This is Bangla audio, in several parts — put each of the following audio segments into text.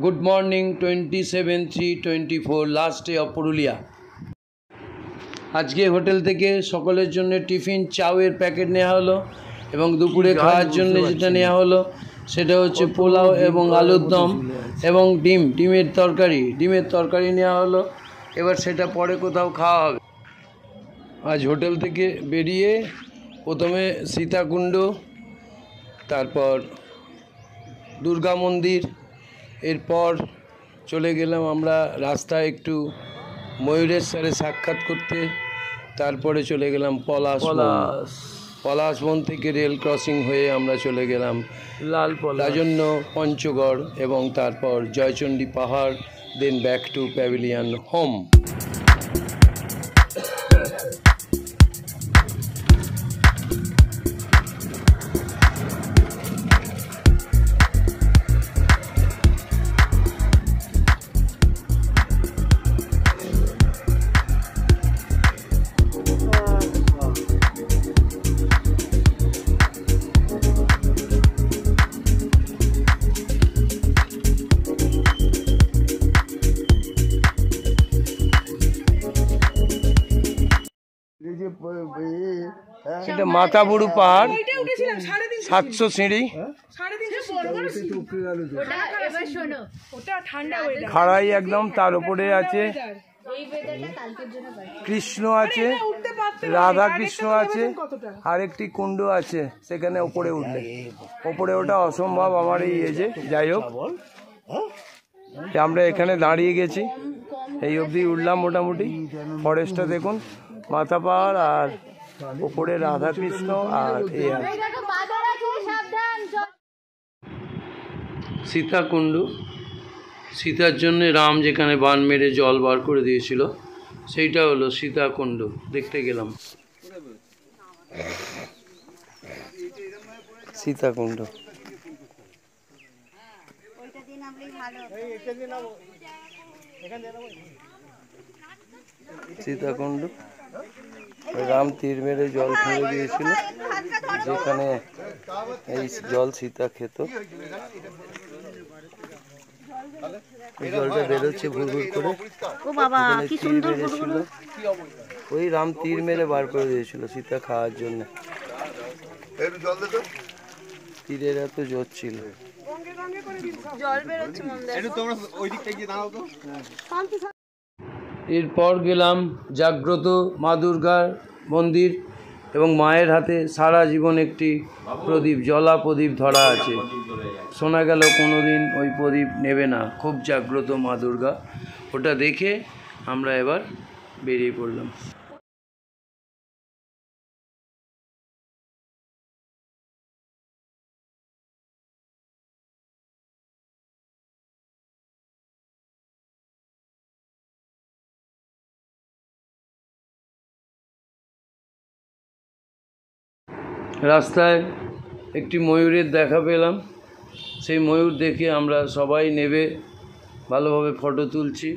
Good morning 27/3/24 last day of Purulia. आज के होटेल থেকে সকলের জন্য টিফিন চাউয়ের প্যাকেট নেওয়া হলো এবং দুপুরে খাওয়ার জন্য যেটা নেওয়া হলো সেটা হচ্ছে পোলাও এবং আলুর দম এবং ডিমের তরকারি নেওয়া হলো। এবার সেটা পরে কোথাও খাওয়া হবে। আজ হোটেল থেকে বেরিয়ে প্রথমে সীতাকুণ্ড, তারপর দুর্গা মন্দির, এরপর চলে গেলাম আমরা রাস্তায় একটু ময়ূরের সাথে সাক্ষাৎ করতে, তারপরে চলে গেলাম পলাশবন থেকে রেল ক্রসিং হয়ে আমরা চলে গেলাম রাজন্য, পঞ্চগড় এবং তারপর জয়চণ্ডী পাহাড়, then back to pavilion home. এটা মাথাবুরু পাহাড়, 700 সিঁড়ি, খাড়াই একদম, তার উপরে আছে কৃষ্ণ আছে, রাধা কৃষ্ণ আছে, আর একটি কুণ্ড আছে সেখানে উপরে উঠলে। উপরে ওটা অসম্ভব আমার এই এজে। যাই হোক, আমরা এখানে দাঁড়িয়ে গেছি, এই অবধি উঠলাম মোটামুটি। ফরেস্টটা দেখুন, মাথা পাহাড় আর উপরে রাধা কৃষ্ণ আর এই আছে সীতাকুণ্ড। সীতার জন্য রাম যেখানে বান মেরে জল বার করে দিয়েছিল সেইটা হলো সীতাকুণ্ড, দেখতে গেলাম সীতাকুণ্ড। সীতাকুণ্ড রাম তীর মেরে জল খেয়ে দিয়েছিল, যেখানে এই জল সীতা খেত। এই জলটা বেরোচ্ছে ভুর ভুর করে, তীর মেরেছিল, ওই রাম তীর মেরে বার করে দিয়েছিল সীতা খাওয়ার জন্য। তীরের এত জোর ছিল। এরপর গেলাম জাগ্রত মা দুর্গার মন্দির এবং মায়ের হাতে সারা জীবন একটি প্রদীপ, জলা প্রদীপ ধরা আছে। শোনা গেল কোনোদিন ওই প্রদীপ নেবে না, খুব জাগ্রত মা দুর্গা। ওটা দেখে আমরা এবার বেরিয়ে পড়লাম। রাস্তায় একটি ময়ূরের দেখা পেলাম, সেই ময়ূর দেখে আমরা সবাই নেবে ভালোভাবে ফটো তুলছি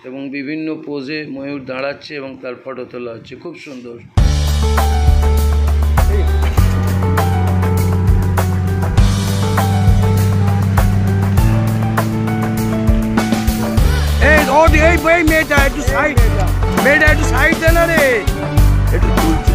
এবং বিভিন্ন পোজে ময়ূর দাঁড়াচ্ছে এবং তার ফটো তোলা হচ্ছে, খুব সুন্দর। মেয়েটা একটু সাইড, মেয়েটা একটু সাইড দেন রে, একটু তুলছে।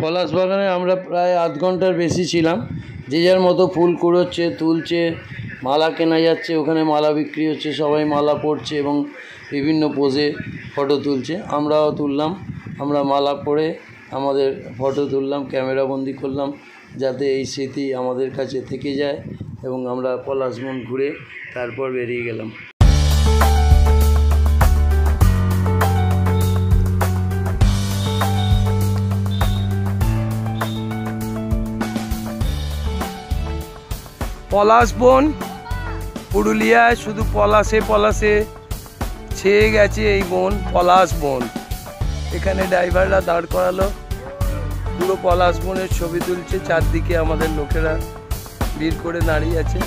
পলাশ বাগানে আমরা প্রায় আধ ঘন্টার বেশি ছিলাম। যে যার মতো ফুল কুড়োচ্ছে, তুলছে, মালা কেনা যাচ্ছে, ওখানে মালা বিক্রি হচ্ছে, সবাই মালা পরছে এবং বিভিন্ন পোজে ফটো তুলছে। আমরাও তুললাম, আমরা মালা পরে আমাদের ফটো তুললাম, ক্যামেরা বন্দি করলাম, যাতে এই স্মৃতি আমাদের কাছে থেকে যায়। এবং আমরা পলাশবন ঘুরে তারপর বেরিয়ে গেলাম। পলাশ বন পুরুলিয়ায় শুধু পলাশে পলাশে ছেয়ে গেছে এই বন, পলাশ বন। এখানে ড্রাইভাররা দাঁড় করালো, পুরো পলাশ বনের ছবি তুলছে। চারদিকে আমাদের লোকেরা ভিড় করে দাঁড়িয়ে আছে।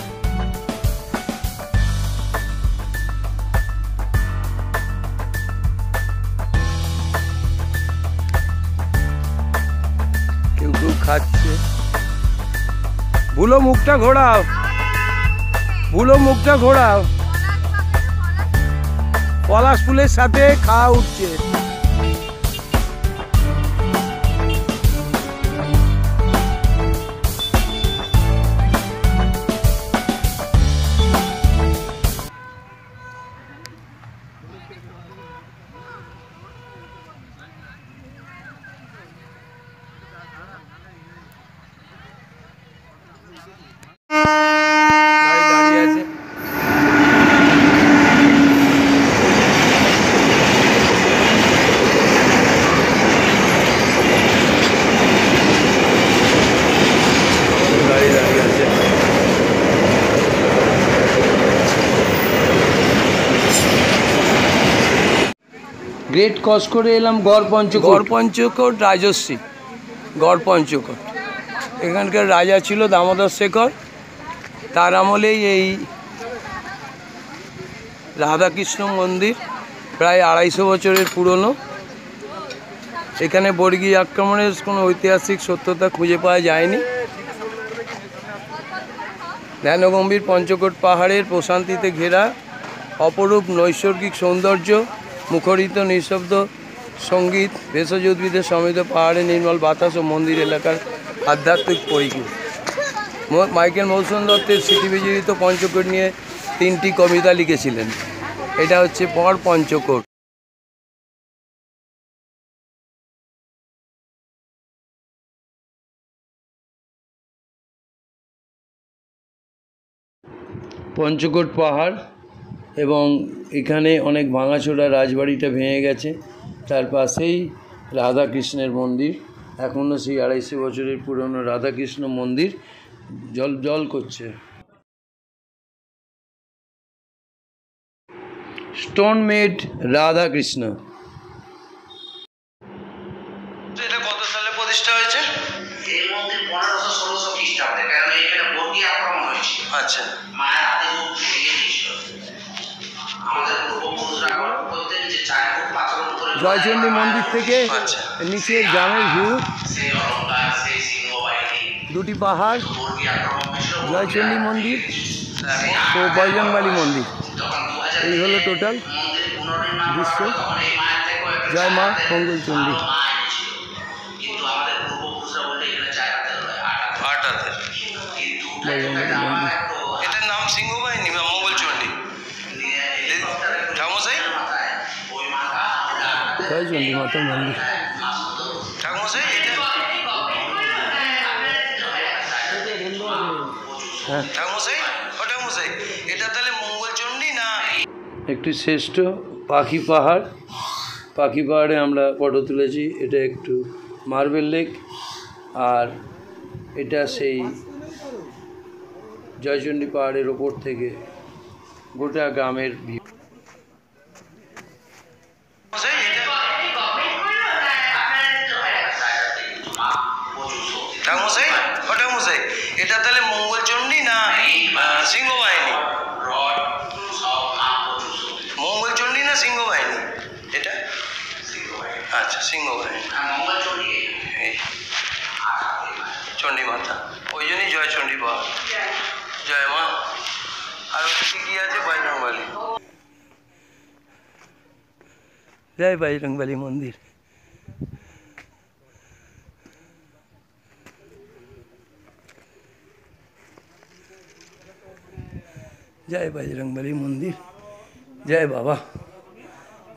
কেউ কেউ খাচ্ছে। ভুলো মুখটা ঘোরাও, ভুলো মুখটা ঘোরাও। পলাশ ফুলের সাথে খাওয়া উঠছে। দাঁড়িয়ে আছে। গ্রেট ক্রস করে এলাম গড় পঞ্চকোট রাজশ্রী। গড় পঞ্চকোট এখানকার রাজা ছিল দামোদর শেখর। তার আমলেই এই রাধাকৃষ্ণ মন্দির, প্রায় 250 বছরের পুরনো। এখানে বর্গী আক্রমণের কোনো ঐতিহাসিক সত্যতা খুঁজে পাওয়া যায়নি। ধ্যানগম্ভীর পঞ্চকোট পাহাড়ের প্রশান্তিতে ঘেরা অপরূপ নৈসর্গিক সৌন্দর্য, মুখরিত নিঃশব্দ সঙ্গীত, ভেষজ উদ্ভিদের সমৃদ্ধ পাহাড়ে নির্মল বাতাস ও মন্দির এলাকার আধ্যাত্মিক পরিবেশ। মাইকেল মধুসূদন দত্তের স্মৃতিবিজড়িত পঞ্চকোট নিয়ে 3টি কবিতা লিখেছিলেন। এটা হচ্ছে পর পঞ্চকোট। পঞ্চকোট পাহাড়, এবং এখানে অনেক ভাঙাচোরা রাজবাড়িটা ভেঙে গেছে। তার পাশেই রাধাকৃষ্ণের মন্দির, এখনও সেই 250 বছরের পুরনো রাধাকৃষ্ণ মন্দির জল করছে। Stone made Radhakrishna. এটা কত সালে প্রতিষ্ঠা হয়েছে? এই মন্দির 1500-1600 খ্রিস্টাব্দে, কারণ এখানে বর্গী আক্রমণ হয়েছিল। আচ্ছা, মায়ের হাতে মুখ ভেঙে দিয়েছিল। আমাদের পূর্বপুরুষরা গল্প করতেন যে 4 ফুট পাথরের উপরে জয়চণ্ডী মন্দির থেকে নিচের গ্রামের ভিউ, সেই অলঙ্কার, সেই সিংহ বাহিনী, 2টি পাহাড়, বর্গী আক্রমণ হয়েছিল। জয়চণ্ডী মন্দির ও বজরংবলী মন্দির। এই হলো টোটাল দৃশ্য। জয় মা মঙ্গলচণ্ডী। কিন্তু আমাদের পূর্বপুরুষরা বললে এখানে 4 হাতের নয়, 8 হাতের। কিন্তু এটার নাম সিংহ বাহিনী বা মঙ্গলচণ্ডী। ঠাকুমশাই, জয়চণ্ডী মাতার মন্দির। ঠাকুমশাই, হ্যাঁ ঠাকুমশাই, ও ঠাকুমশাই, এটা তাহলে মঙ্গলচণ্ডী না? একটি শ্রেষ্ঠ পাখি পাহাড়, পাখি পাহাড়ে আমরা ফটো তুলেছি। এটা একটু মার্বেল লেক, আর এটা সেই জয়চণ্ডী পাহাড়ের ওপর থেকে গোটা গ্রামের ভিউ। ঠাকুমশাই, ও ঠাকুমশাই, এটা তাহলে মঙ্গলচণ্ডী না সিংহ বাহিনী? মঙ্গলচণ্ডী না সিংহ বাহিনী এটা? আচ্ছা, সিংহ বাহিনী। এই চণ্ডী মাতা, ওই জন্যই জয়চণ্ডী পাহাড়। জয় মা। আর ওদিকে কি আছে? বজরংবলী। জয় বজরংবলী মন্দির। জয় বজরংবলী মন্দির। জয় বাবা,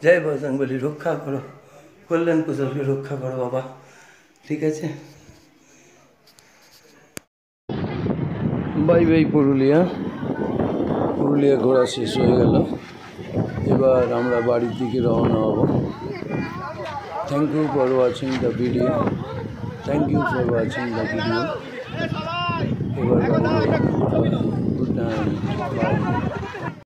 জয় বজরংবলী। রক্ষা করো, কল্যাণ কুশলকে রক্ষা করো বাবা। ঠিক আছে, বাই বাই পুরুলিয়া। পুরুলিয়া ঘোরা শেষ হয়ে গেল, এবার আমরা বাড়ির দিকে রওনা হব। Thank you for watching the video. Thank you for watching the video. এবার বাড়ি